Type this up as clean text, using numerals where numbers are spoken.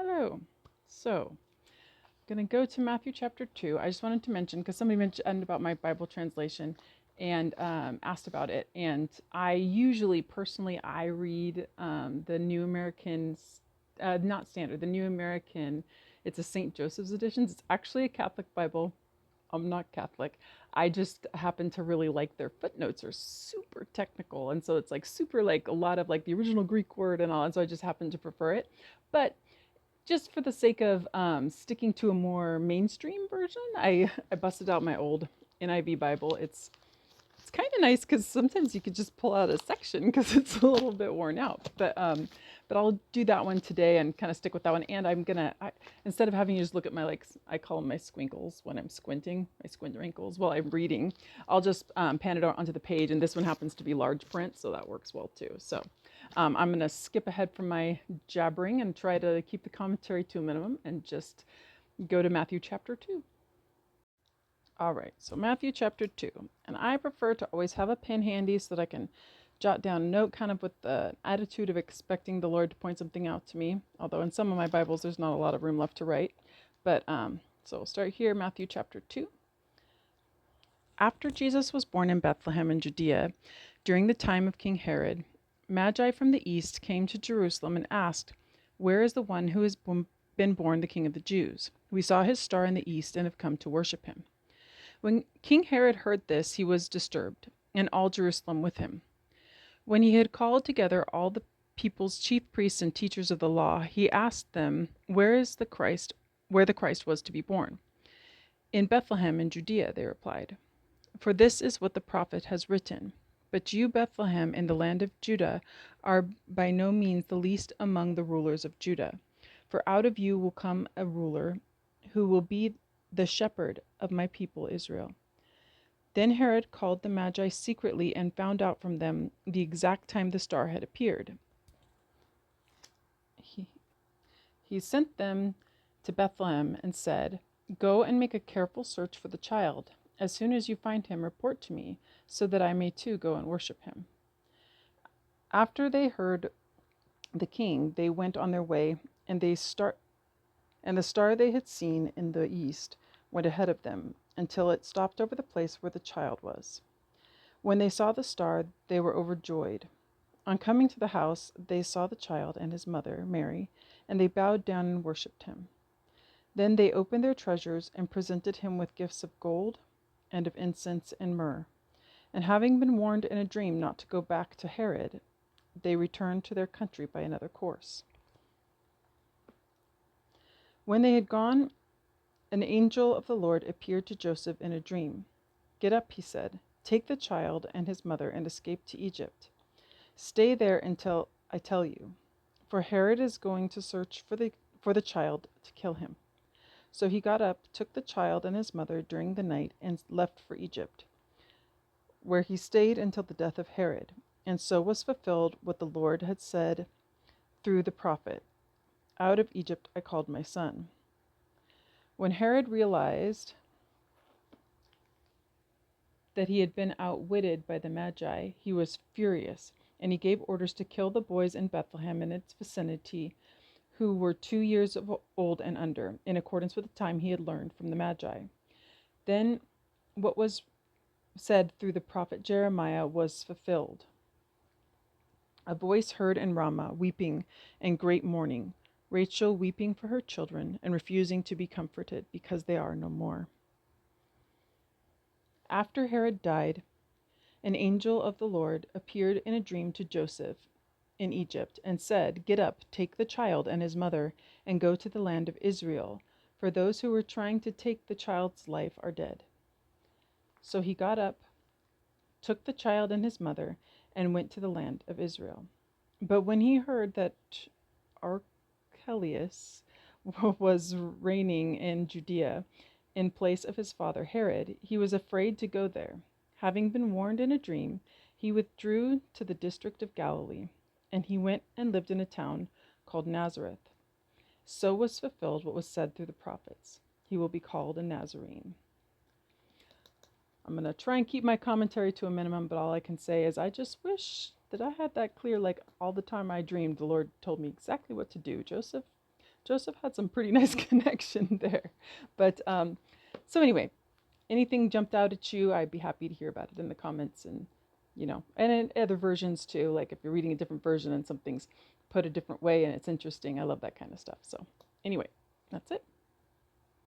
Hello. So, I'm going to go to Matthew chapter 2. I just wanted to mention, because somebody mentioned about my Bible translation and asked about it. And I usually, personally, I read the New American, not standard, the New American, it's a St. Joseph's editions. It's actually a Catholic Bible. I'm not Catholic. I just happen to really like their footnotes are super technical. And so it's like super like a lot of like the original Greek word and all. And so I just happen to prefer it. But just for the sake of sticking to a more mainstream version, I busted out my old NIV Bible. It's kind of nice because sometimes you could just pull out a section because it's a little bit worn out. But I'll do that one today and kind of stick with that one. And instead of having you just look at my I call them my squinkles when I'm squinting, my squint wrinkles while I'm reading, I'll just pan it out onto the page. And this one happens to be large print, so that works well too. So I'm going to skip ahead from my jabbering and try to keep the commentary to a minimum and just go to Matthew chapter 2. All right, so Matthew chapter 2. And I prefer to always have a pen handy so that I can jot down a note kind of with the attitude of expecting the Lord to point something out to me. Although in some of my Bibles, there's not a lot of room left to write. But so we'll start here, Matthew chapter 2. After Jesus was born in Bethlehem in Judea, during the time of King Herod, Magi from the east came to Jerusalem and asked, "Where is the one who has been born the King of the Jews? We saw his star in the east and have come to worship him." When King Herod heard this, he was disturbed, and all Jerusalem with him. When he had called together all the people's chief priests and teachers of the law, he asked them where the Christ was to be born. "In Bethlehem in Judea," they replied. "For this is what the prophet has written. But you, Bethlehem, in the land of Judah, are by no means the least among the rulers of Judah. For out of you will come a ruler who will be the shepherd of my people Israel." Then Herod called the Magi secretly and found out from them the exact time the star had appeared. He sent them to Bethlehem and said, "Go and make a careful search for the child. As soon as you find him, report to me, so that I may too go and worship him." After they heard the king, they went on their way, and the star they had seen in the east went ahead of them until it stopped over the place where the child was. When they saw the star, they were overjoyed. On coming to the house, they saw the child and his mother, Mary, and they bowed down and worshipped him. Then they opened their treasures and presented him with gifts of gold and of incense and myrrh. And having been warned in a dream not to go back to Herod, they returned to their country by another course. When they had gone, an angel of the Lord appeared to Joseph in a dream. "Get up," he said, "take the child and his mother and escape to Egypt. Stay there until I tell you, for Herod is going to search for the child to kill him." So he got up, took the child and his mother during the night, and left for Egypt, where he stayed until the death of Herod. And so was fulfilled what the Lord had said through the prophet, "Out of Egypt I called my son." When Herod realized that he had been outwitted by the Magi, he was furious, and he gave orders to kill the boys in Bethlehem and its vicinity who were 2 years old and under, in accordance with the time he had learned from the Magi. Then what was said through the prophet Jeremiah was fulfilled. "A voice heard in Ramah, weeping and great mourning, Rachel weeping for her children and refusing to be comforted because they are no more." After Herod died, an angel of the Lord appeared in a dream to Joseph in Egypt and said, "Get up, take the child and his mother, and go to the land of Israel, for those who were trying to take the child's life are dead." So he got up, took the child and his mother, and went to the land of Israel. But when he heard that Archelaus was reigning in Judea in place of his father Herod, he was afraid to go there. Having been warned in a dream, he withdrew to the district of Galilee, and he went and lived in a town called Nazareth. So was fulfilled what was said through the prophets, "He will be called a Nazarene." I'm going to try and keep my commentary to a minimum, but all I can say is I just wish that I had that clear, like all the time I dreamed, the Lord told me exactly what to do. Joseph, Joseph had some pretty nice connection there. But so anyway, anything jumped out at you, I'd be happy to hear about it in the comments, and and in other versions too. Like if you're reading a different version and something's put a different way and it's interesting, I love that kind of stuff. So anyway, that's it.